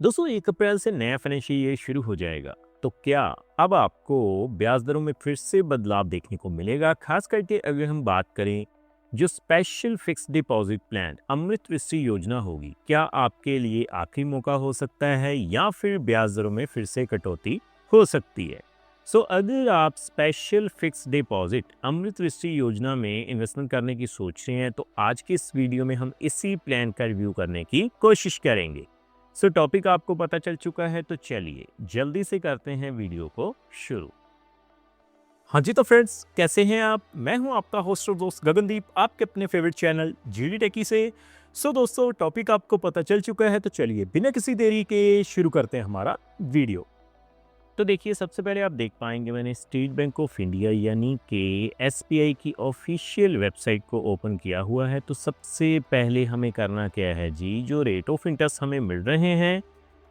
दोस्तों 1 अप्रैल से नया फाइनेंशियल ईयर शुरू हो जाएगा। तो क्या अब आपको ब्याज दरों में फिर से बदलाव देखने को मिलेगा? खास करके अगर हम बात करें जो स्पेशल फिक्स डिपॉजिट प्लान अमृत विषि योजना होगी, क्या आपके लिए आखिरी मौका हो सकता है या फिर ब्याज दरों में फिर से कटौती हो सकती है? अगर आप स्पेशल फिक्स डिपॉजिट अमृत विषि योजना में इन्वेस्टमेंट करने की सोच रहे हैं तो आज की इस वीडियो में हम इसी प्लान का रिव्यू करने की कोशिश करेंगे। टॉपिक आपको पता चल चुका है तो चलिए जल्दी से करते हैं वीडियो को शुरू। हाँ जी, तो फ्रेंड्स कैसे हैं आप? मैं हूं आपका होस्ट और दोस्त गगनदीप, आपके अपने फेवरेट चैनल जीडी टेकी से। दोस्तों टॉपिक आपको पता चल चुका है तो चलिए बिना किसी देरी के शुरू करते हैं हमारा वीडियो। तो देखिए, सबसे पहले आप देख पाएंगे मैंने स्टेट बैंक ऑफ इंडिया यानी कि एसबीआई की ऑफिशियल वेबसाइट को ओपन किया हुआ है। तो सबसे पहले हमें करना क्या है जी, जो रेट ऑफ इंटरेस्ट हमें मिल रहे हैं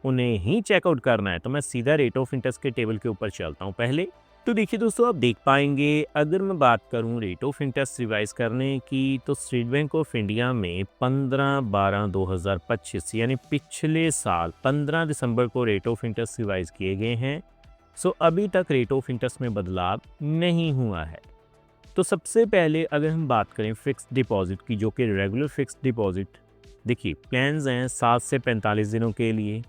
उन्हें ही चेकआउट करना है। तो मैं सीधा रेट ऑफ इंटरेस्ट के टेबल के ऊपर चलता हूँ पहले। तो देखिए दोस्तों, आप देख पाएंगे अगर मैं बात करूं रेट ऑफ इंटरेस्ट रिवाइज करने की, तो स्टेट बैंक ऑफ इंडिया में 15/12/2025 यानी पिछले साल 15 दिसंबर को रेट ऑफ इंटरेस्ट रिवाइज किए गए हैं। अभी तक रेट ऑफ इंटरेस्ट में बदलाव नहीं हुआ है। तो सबसे पहले अगर हम बात करें फिक्स डिपॉजिट की, जो कि रेगुलर फिक्स डिपॉजिट, देखिए प्लान्स हैं 7 से 45 दिनों के लिए।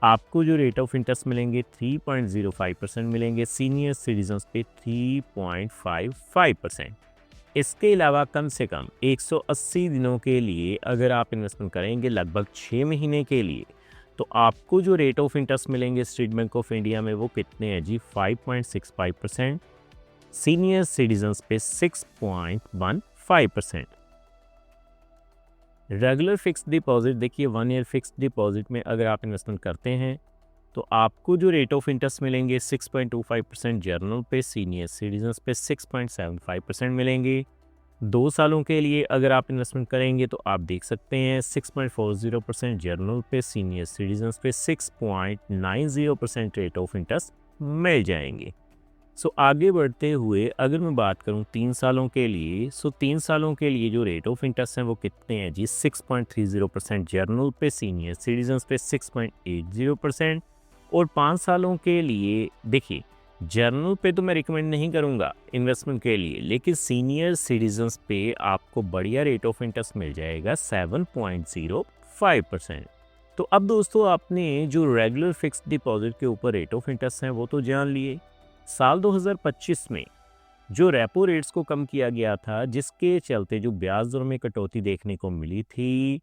आपको जो रेट ऑफ इंटरेस्ट मिलेंगे 3.05% मिलेंगे, सीनियर सिटीजन्स पे 3.55%। इसके अलावा कम से कम 180 दिनों के लिए अगर आप इन्वेस्टमेंट करेंगे लगभग 6 महीने के लिए, तो आपको जो रेट ऑफ इंटरेस्ट मिलेंगे स्टेट बैंक ऑफ इंडिया में वो कितने हैं जी, 5.65%, सीनियर सिटीजन्स पे 6.15%। रेगुलर फिक्स डिपॉजिट, देखिए 1 ईयर फिक्स डिपॉजिट में अगर आप इन्वेस्टमेंट करते हैं तो आपको जो रेट ऑफ इंटरेस्ट मिलेंगे 6.25% जर्नल पे, सीनियर सिटीजन्स पे 6.75% मिलेंगे। 2 सालों के लिए अगर आप इन्वेस्टमेंट करेंगे तो आप देख सकते हैं 6.40% जर्नल पे, सीनियर सिटीजन्स पे 6.90% रेट ऑफ इंटरेस्ट मिल जाएंगे। आगे बढ़ते हुए अगर मैं बात करूं 3 सालों के लिए, 3 सालों के लिए जो रेट ऑफ इंटरेस्ट हैं वो कितने हैं जी, 6.30% जर्नल पे, सीनियर सिटीजन्स पे 6.80%। और 5 सालों के लिए देखिए, जर्नल पे तो मैं रिकमेंड नहीं करूंगा इन्वेस्टमेंट के लिए, लेकिन सीनियर सिटीजन्स पे आपको बढ़िया रेट ऑफ इंटरेस्ट मिल जाएगा 7.05%। तो अब दोस्तों, आपने जो रेगुलर फिक्स्ड डिपॉजिट के ऊपर रेट ऑफ इंटरेस्ट हैं वो तो जान लिए। साल 2025 में जो रेपो रेट्स को कम किया गया था, जिसके चलते जो ब्याज दरों में कटौती देखने को मिली थी।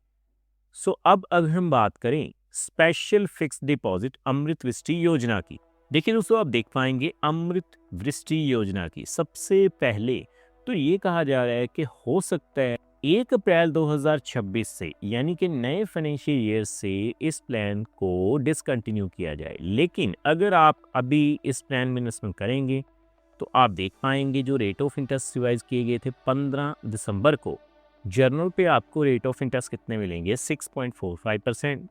अब अगर हम बात करें स्पेशल फिक्स डिपॉजिट अमृत वृष्टि योजना की, देखिए दोस्तों आप देख पाएंगे अमृत वृष्टि योजना की सबसे पहले तो ये कहा जा रहा है कि हो सकता है 1 अप्रैल 2026 से यानी कि नए फाइनेंशियल ईयर से इस प्लान को डिसकंटिन्यू किया जाए। लेकिन अगर आप अभी इस प्लान में इन्वेस्टमेंट करेंगे तो आप देख पाएंगे जो रेट ऑफ इंटरेस्ट रिवाइज किए गए थे 15 दिसंबर को, जर्नल पे आपको रेट ऑफ इंटरेस्ट कितने मिलेंगे, 6.45%,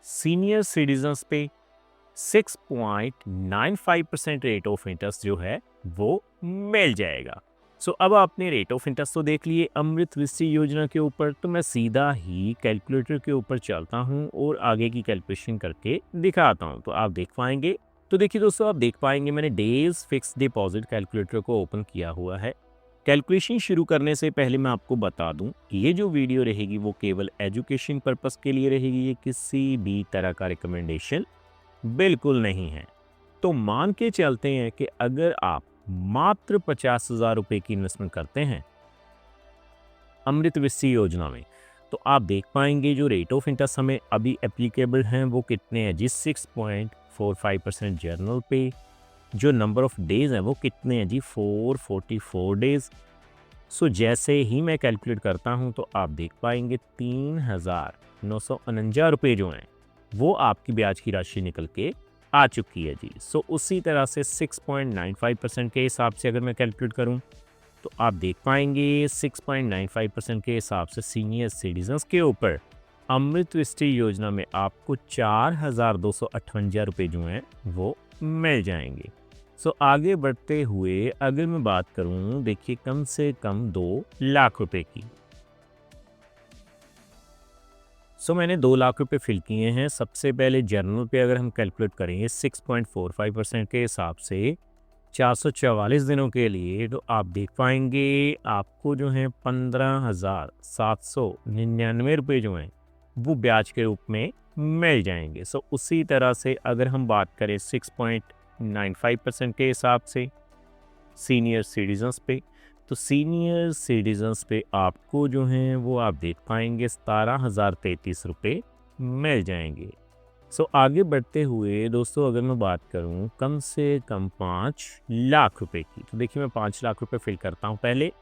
सीनियर सिटीजन्स पे 6.95% रेट ऑफ इंटरेस्ट जो है वो मिल जाएगा। अब आपने रेट ऑफ इंटरेस्ट तो देख लिए अमृत वृष्टि योजना के ऊपर, तो मैं सीधा ही कैलकुलेटर के ऊपर चलता हूं और आगे की कैलकुलेशन करके दिखाता हूं। तो आप देख पाएंगे, तो देखिए दोस्तों आप देख पाएंगे मैंने डेज फिक्स डिपॉजिट कैलकुलेटर को ओपन किया हुआ है। कैलकुलेशन शुरू करने से पहले मैं आपको बता दूं, ये जो वीडियो रहेगी वो केवल एजुकेशन पर्पस के लिए रहेगी, ये किसी भी तरह का रिकमेंडेशन बिल्कुल नहीं है। तो मान के चलते हैं कि अगर आप मात्र 50,000 रुपए की इन्वेस्टमेंट करते हैं अमृत वृष्टि योजना में, तो आप देख पाएंगे जो रेट ऑफ इंटरेस्ट हमें अभी एप्लीकेबल हैं वो कितने हैं जी, 6.45% जर्नल पे। जो नंबर ऑफ डेज हैं वो कितने हैं जी, 444 डेज। जैसे ही मैं कैलकुलेट करता हूं तो आप देख पाएंगे 3,949 रुपये जो हैं वो आपकी ब्याज की राशि निकल के आ चुकी है जी। उसी तरह से 6.95% के हिसाब से अगर मैं कैलकुलेट करूं तो आप देख पाएंगे 6.95% के हिसाब से सीनियर सिटीजन्स के ऊपर अमृत वृष्टि योजना में आपको 4,258 रुपये जो हैं वो मिल जाएंगे। आगे बढ़ते हुए अगर मैं बात करूं, देखिए कम से कम 2 लाख रुपए की। सो मैंने 2 लाख रुपए फिल किए हैं। सबसे पहले जर्नल पे अगर हम कैलकुलेट करेंगे 6.45% के हिसाब से 444 दिनों के लिए, तो आप देख पाएंगे आपको जो है 15,799 रुपये जो हैं वो ब्याज के रूप में मिल जाएंगे। सो उसी तरह से अगर हम बात करें 6.95% के हिसाब से सीनियर सिटीजन्स पे, तो सीनियर सिटीजन्स पे आपको जो हैं वो आप देख पाएंगे 17,033 रुपये मिल जाएंगे। सो आगे बढ़ते हुए दोस्तों अगर मैं बात करूं कम से कम 5 लाख रुपए की, तो देखिए मैं 5 लाख रुपए फिल करता हूं। पहले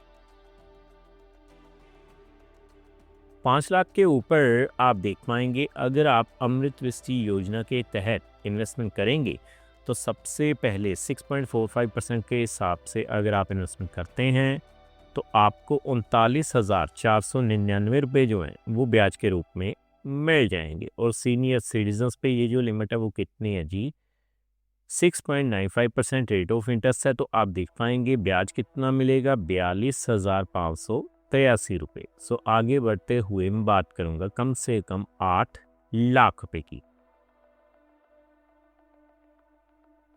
5 लाख के ऊपर आप देख पाएंगे अगर आप अमृत दृष्टि योजना के तहत इन्वेस्टमेंट करेंगे तो सबसे पहले 6.45% के हिसाब से अगर आप इन्वेस्टमेंट करते हैं तो आपको 39,499 रुपये जो हैं वो ब्याज के रूप में मिल जाएंगे। और सीनियर सिटीजन्स पे ये जो लिमिट है वो कितनी है जी, 6.95% रेट ऑफ इंटरेस्ट है। तो आप देख पाएंगे ब्याज कितना मिलेगा, 42,583 रुपये। सो आगे बढ़ते हुए मैं बात करूंगा कम से कम 8 लाख रुपए की।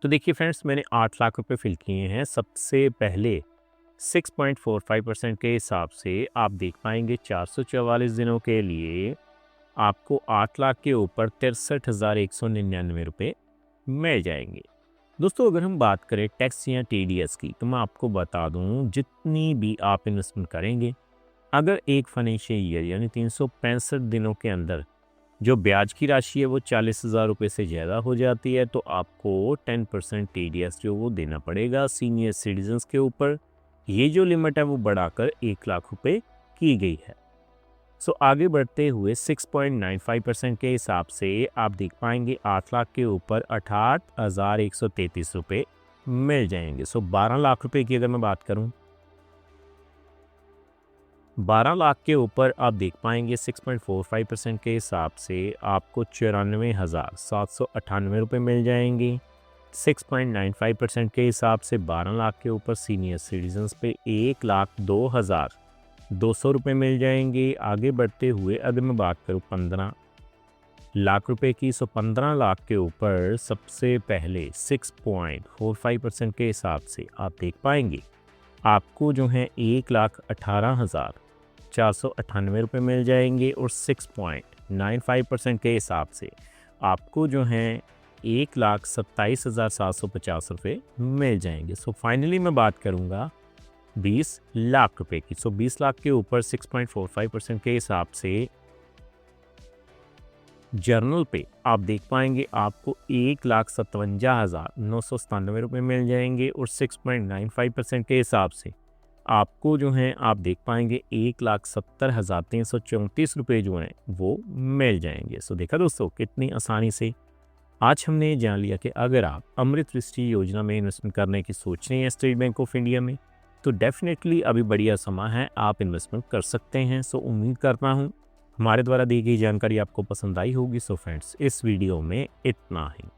तो देखिए फ्रेंड्स मैंने 8 लाख रुपए फिल किए हैं। सबसे पहले 6.45% के हिसाब से आप देख पाएंगे 444 दिनों के लिए आपको 8 लाख के ऊपर 63,199 रुपये मिल जाएंगे। दोस्तों अगर हम बात करें टैक्स या टीडीएस की, तो मैं आपको बता दूं जितनी भी आप इन्वेस्टमेंट करेंगे, अगर एक फाइनेंशियल ईयर यानी 365 दिनों के अंदर जो ब्याज की राशि है वो 40,000 रुपये से ज़्यादा हो जाती है तो आपको 10% टीडीएस जो वो देना पड़ेगा सीनियर सिटीजन्स के ऊपर। ये जो लिमिट है वो बढ़ाकर 1 लाख रुपए की गई है। सो आगे बढ़ते हुए 6.95% के हिसाब से आप देख पाएंगे 8 लाख के ऊपर 68,133 रुपये मिल जाएंगे। सो 12 लाख रुपए की अगर मैं बात करूं, 12 लाख के ऊपर आप देख पाएंगे 6.45% के हिसाब से आपको 94,798 रुपये मिल जाएंगे। 6.95% के हिसाब से 12 लाख के ऊपर सीनियर सिटीजन्स पे 1,02,200 रुपये मिल जाएंगे। आगे बढ़ते हुए अगर मैं बात करूँ 15 लाख रुपए की, सो 15 लाख के ऊपर सबसे पहले 6.45% के हिसाब से आप देख पाएंगे आपको जो है 1,18,498 रुपये मिल जाएंगे। और 6.95% के हिसाब से आपको जो है 1,27,750 रुपये मिल जाएंगे। सो फाइनली मैं बात करूंगा 20 लाख रुपए की। सो 20 लाख के ऊपर 6.45% के हिसाब से जर्नल पे आप देख पाएंगे आपको 1,57,997 रुपये मिल जाएंगे। और 6.95% के हिसाब से आपको जो है आप देख पाएंगे 1,70,334 रुपये जो हैं वो मिल जाएंगे। सो देखा दोस्तों कितनी आसानी से आज हमने जान लिया कि अगर आप अमृत दृष्टि योजना में इन्वेस्टमेंट करने की सोच रहे हैं स्टेट बैंक ऑफ इंडिया में, तो डेफिनेटली अभी बढ़िया समय है, आप इन्वेस्टमेंट कर सकते हैं। सो उम्मीद करता हूँ हमारे द्वारा दी गई जानकारी आपको पसंद आई होगी। सो फ्रेंड्स इस वीडियो में इतना ही।